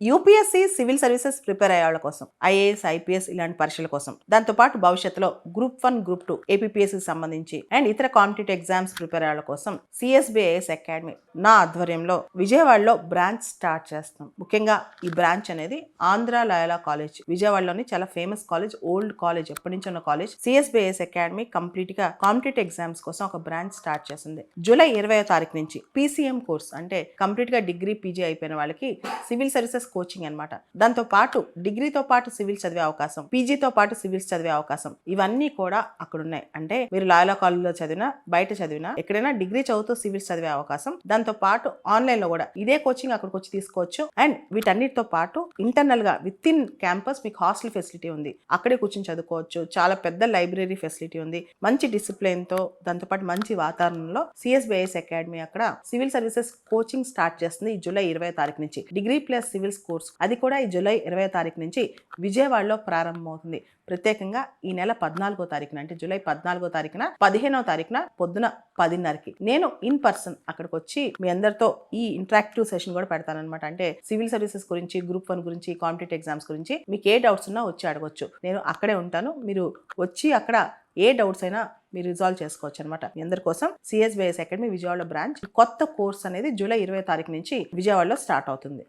UPSC civil services prepare అయ్యే వాళ్ళ కోసం, ఐఏఎస్ ఐపీఎస్ ఇలాంటి పరీక్షల కోసం, దాంతోపాటు భవిష్యత్తులో గ్రూప్ 1 గ్రూప్ 2 ఏపీఎస్సి సంబంధించి అండ్ ఇతర కాంపిటేటివ్ ఎగ్జామ్స్ ప్రిపేర్ అయ్యే వాళ్ళ కోసం సిఎస్బి ఐఏఎస్ అకాడమీ నా ఆధ్వర్యంలో విజయవాడలో బ్రాంచ్ స్టార్ట్ చేస్తాం. ముఖ్యంగా ఈ బ్రాంచ్ అనేది ఆంధ్ర లయోలా కాలేజ్, విజయవాడలోని చాలా ఫేమస్ కాలేజ్, ఓల్డ్ కాలేజ్, ఎప్పటి నుంచి ఉన్న college. CSB IAS academy complete గా కాంపిటేటివ్ ఎగ్జామ్స్ కోసం ఒక బ్రాంచ్ స్టార్ట్ చేసింది. జూలై 20వ తారీఖు నుంచి పీసీఎం కోర్స్ అంటే కంప్లీట్ గా డిగ్రీ పీజీ అయిపోయిన వాళ్ళకి సివిల్ సర్వీసెస్ కోచింగ్ అన్నమాట. దాంతో పాటు డిగ్రీతో పాటు సివిల్స్ చదివే అవకాశం, పీజీతో పాటు సివిల్స్ చదివే అవకాశం, ఇవన్నీ కూడా అక్కడ ఉన్నాయి. అంటే మీరు లయోలా కాలేజ్లో చదివినా, బయట చదివినా, ఎక్కడైనా డిగ్రీ చదువుతూ సివిల్స్ చదివే అవకాశం, దాంతో పాటు ఆన్లైన్ లో కూడా ఇదే కోచింగ్ అక్కడికి వచ్చి తీసుకోవచ్చు. అండ్ వీటన్నిటితో పాటు ఇంటర్నల్ గా విత్ ఇన్ క్యాంపస్ మీకు హాస్టల్ ఫెసిలిటీ ఉంది, అక్కడే కూర్చొని చదువుకోవచ్చు. చాలా పెద్ద లైబ్రరీ ఫెసిలిటీ ఉంది, మంచి డిసిప్లిన్ తో, దాంతో పాటు మంచి వాతావరణంలో సిఎస్బి ఐఏఎస్ అకాడమీ అక్కడ సివిల్ సర్వీసెస్ కోచింగ్ స్టార్ట్ చేస్తుంది ఈ జూలై 20వ తారీఖు నుంచి. డిగ్రీ ప్లస్ సివిల్స్ కోర్స్ అది కూడా ఈ జూలై 20వ తారీఖు నుంచి విజయవాడలో ప్రారంభమవుతుంది. ప్రత్యేకంగా ఈ నెల 14వ తారీఖున, అంటే జూలై 14వ తారీఖున, 15వ తారీఖున పొద్దున 10:30కి నేను ఇన్ పర్సన్ అక్కడికి వచ్చి మీ అందరితో ఈ ఇంటరాక్టివ్ సెషన్ కూడా పెడతానన్నమాట. అంటే సివిల్ సర్వీసెస్ గురించి, గ్రూప్ 1 గురించి, కాంపిటేటివ్ ఎగ్జామ్స్ గురించి మీకు ఏ డౌట్స్ ఉన్నా వచ్చి అడగొచ్చు. నేను అక్కడే ఉంటాను. మీరు వచ్చి అక్కడ ఏ డౌట్స్ అయినా మీరు రిజాల్వ్ చేసుకోవచ్చు అనమాట. మీ అందరి కోసం CSB IAS academy Vijayawada branch కొత్త కోర్స్ అనేది జూలై 20వ తారీఖు నుంచి విజయవాడలో స్టార్ట్ అవుతుంది.